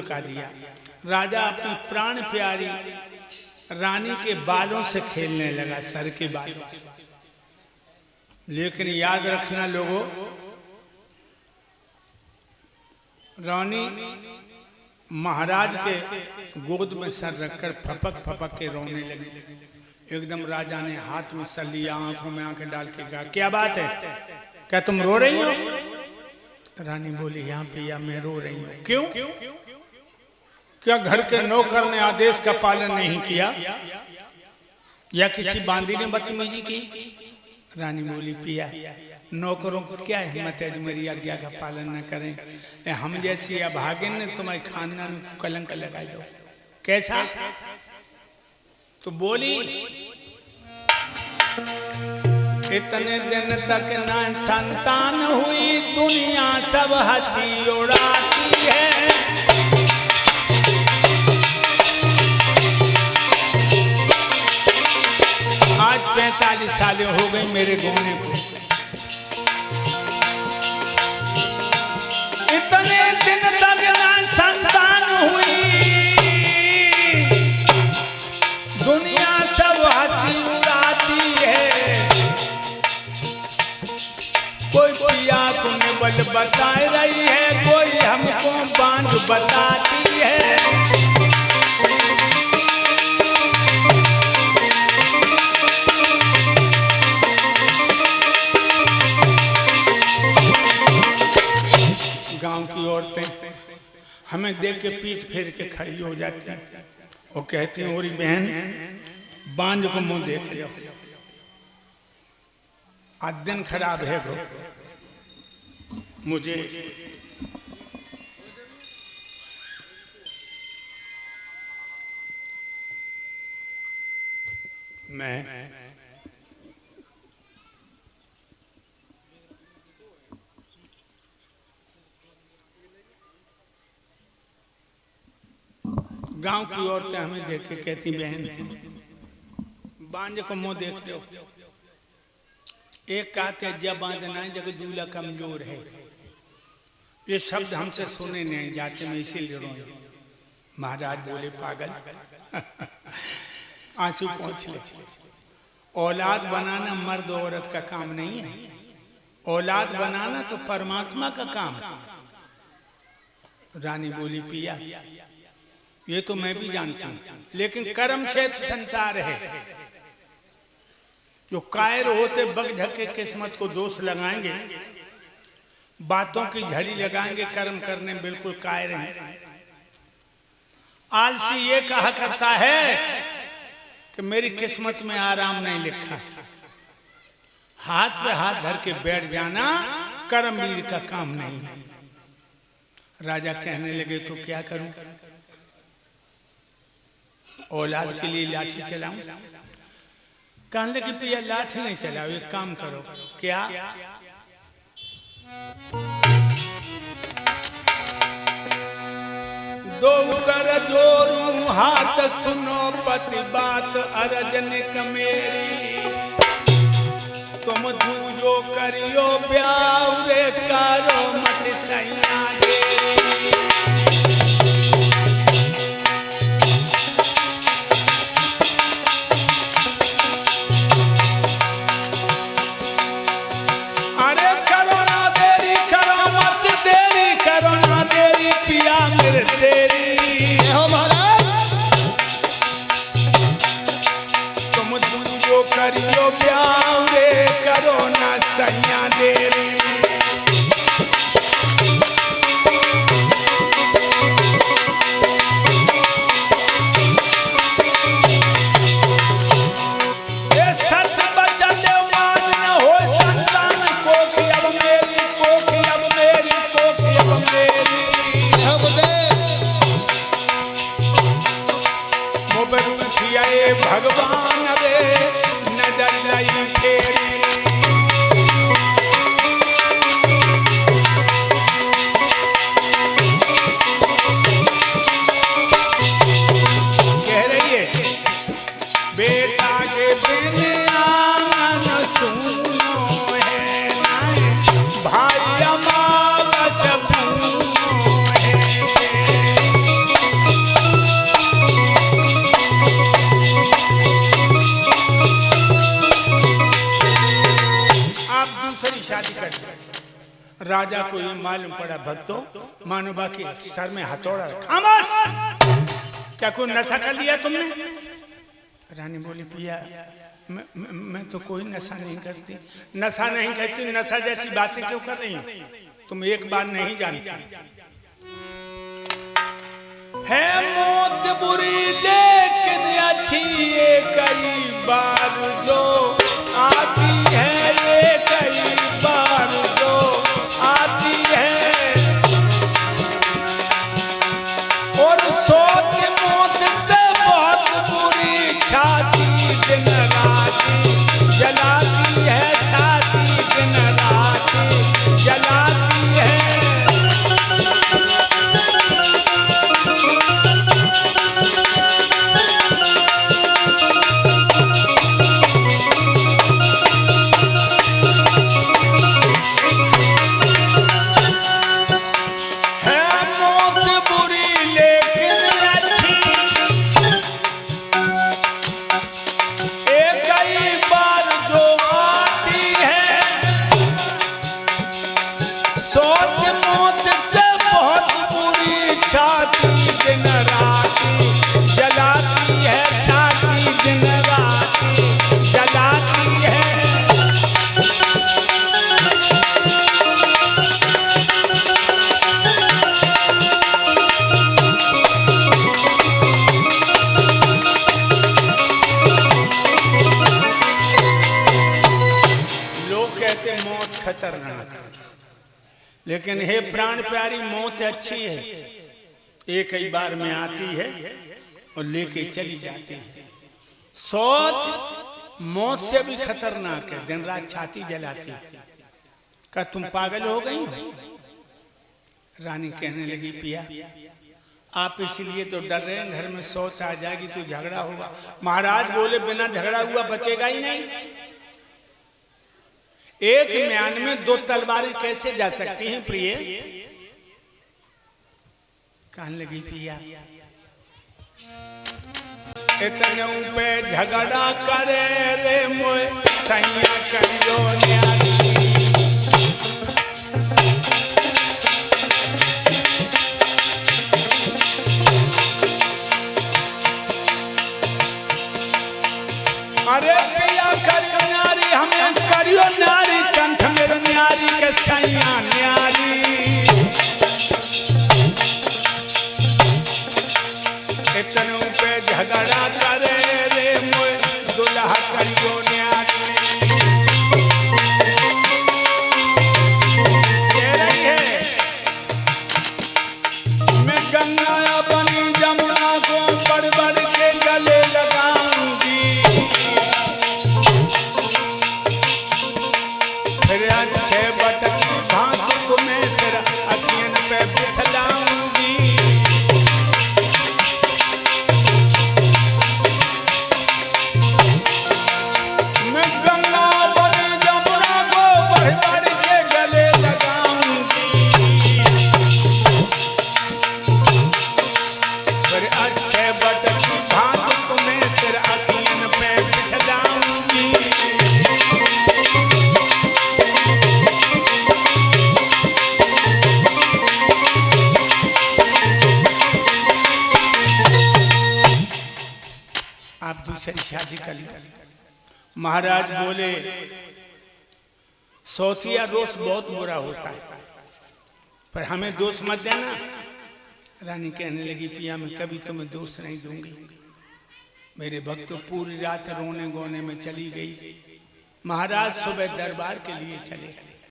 लुढ़का दिया। राजा अपनी प्राण प्यारी रानी के बालों से खेलने लगा, सर के बालों से। लेकिन याद रखना लोगों, रानी महाराज के गोद में सर रखकर फपक फपक के रोने लगी। एकदम राजा ने हाथ में सर लिया, आंखों में आंखें डाल के कहा, क्या बात है, क्या तुम रो रही हो? रानी बोली, हाँ भैया मैं रो रही हूँ। क्यों? क्या घर के नौकर ने आदेश का पालन नहीं किया या किसी बांदी ने बदतमीजी की? रानी बोली, पिया नौकरों को क्या हिम्मत है जो मेरी आज्ञा का पालन न करें? हम जैसी अभागिन ने तुम्हारे खानदान को कलंक लगा दो। कैसा? तो बोली, इतने दिन तक न संतान हुई, दुनिया सब हंसी उड़ाती है। आज 45 साल हो गई मेरे गोने को। इतने दिन तक न संतान हुई, दुनिया सब हंसी उड़ाती है। कोई पिया तुम्हें बल बता रही है, कोई हमको बांझ बताती है। गांव की औरतें हमें देख के पीठ फेर के खड़ी हो जाती हैं। वो कहती हैं, ओरी बहन बांझ को मुंह देख लो, आज दिन खराब है गो। मुझे मैं गांव की औरतें हमें देख के कहती, बहन बांझ को मुंह देख लो। एक कहते जब बांधना जग दूल्हा कमजोर है। ये शब्द हमसे सुने नहीं जाते, मैं इसीलिए रोए। महाराज बोले, पागल आंसू पहुंच ले। औलाद बनाना मर्द औरत का काम नहीं है। औलाद बनाना तो परमात्मा का काम। रानी बोली, पिया ये तो मैं भी जानता हूं, लेकिन कर्म क्षेत्र संसार है। जो कायर होते बग झके किस्मत को दोष लगाएंगे, बातों की झड़ी लगाएंगे, कर्म करने बिल्कुल कायर हैं। आलसी ये कहा करता है कि मेरी किस्मत में आराम नहीं लिखा। हाथ पे हाथ धर के बैठ जाना कर्मवीर का काम नहीं है। राजा कहने लगे, तो क्या करूं? औलाद के लिए लाठी चलाऊं? कहने लगे, पिया लाठी नहीं चलाओ, एक काम करो। क्या? दो कर जोरू हाथ, सुनो पति बात अरजन कमेरी। तुम दूजो करियो ब्याह रे, कारो मत सैया गेरी। तुम दूजो करियो ब्याह रे, करो ना सैया देरी। भगवान रे नजर लाई फेरी। कह रही है, बेटा के बिन आंगन सुनो है ना, भाई अमावस पूनो है। राजा को ये मालूम पड़ा भक्तों मानोबा के सर में हथौड़ा। खामोश, क्या कोई नशा कर लिया तुमने? रानी बोली पिया मैं तो कोई नशा नहीं करती। नशा नहीं करती, नशा जैसी बातें क्यों कर रही हो? तुम एक बार नहीं जानती है मौत बुरी लेकिन अच्छी ये कई बार जो आती है, ये कई बार जो आती है। और सोच मौत से बहुत बुरी छाती दिन राती जलाती है, छाती दिन राती जलाती है। दिन राती जलाती है, छाती दिन राती जलाती है। लोग कहते मौत खतरनाक है, लेकिन हे प्राण प्यारी मौत अच्छी है। एक ही बार में आती है और लेके चली जाती है। सोच मौत से भी खतरनाक है, दिन रात छाती जलाती है। क्या तुम पागल हो गई हो? रानी कहने लगी पिया आप इसलिए तो डर रहे हैं घर में सोच आ जाएगी तो झगड़ा होगा। महाराज बोले बिना झगड़ा हुआ बचेगा ही नहीं। एक म्यान में दो तलवारें कैसे जा सकती हैं प्रिय? कहने लगी पिया इतने पे झगड़ा करे रे मोए सैया करियो न्यारी। अरे पिया करियो न्यारी, हमें करियो न्यारी, कंठ मेरे न्यारी के सैया न्यारी। इतनों पे झगड़ा करे रे मोए दुल्हा करियो न्यारी। कह रही है मैं गंगा बनी जमुना को बढ़ बढ़ के गले लगाऊंगी। फिर अच्छे बटन भांत तुम्हें सिर अखियन पे बिठलाऊंगी। शादी कर लो। महाराज बोले सोचिया दोष बहुत बुरा होता है, पर हमें दोष मत देना। रानी कहने लगी पिया मैं कभी तुम्हें दोष नहीं दूंगी। मेरे भक्त तो पूरी रात रोने गोने में चली गई। महाराज सुबह दरबार के लिए चले।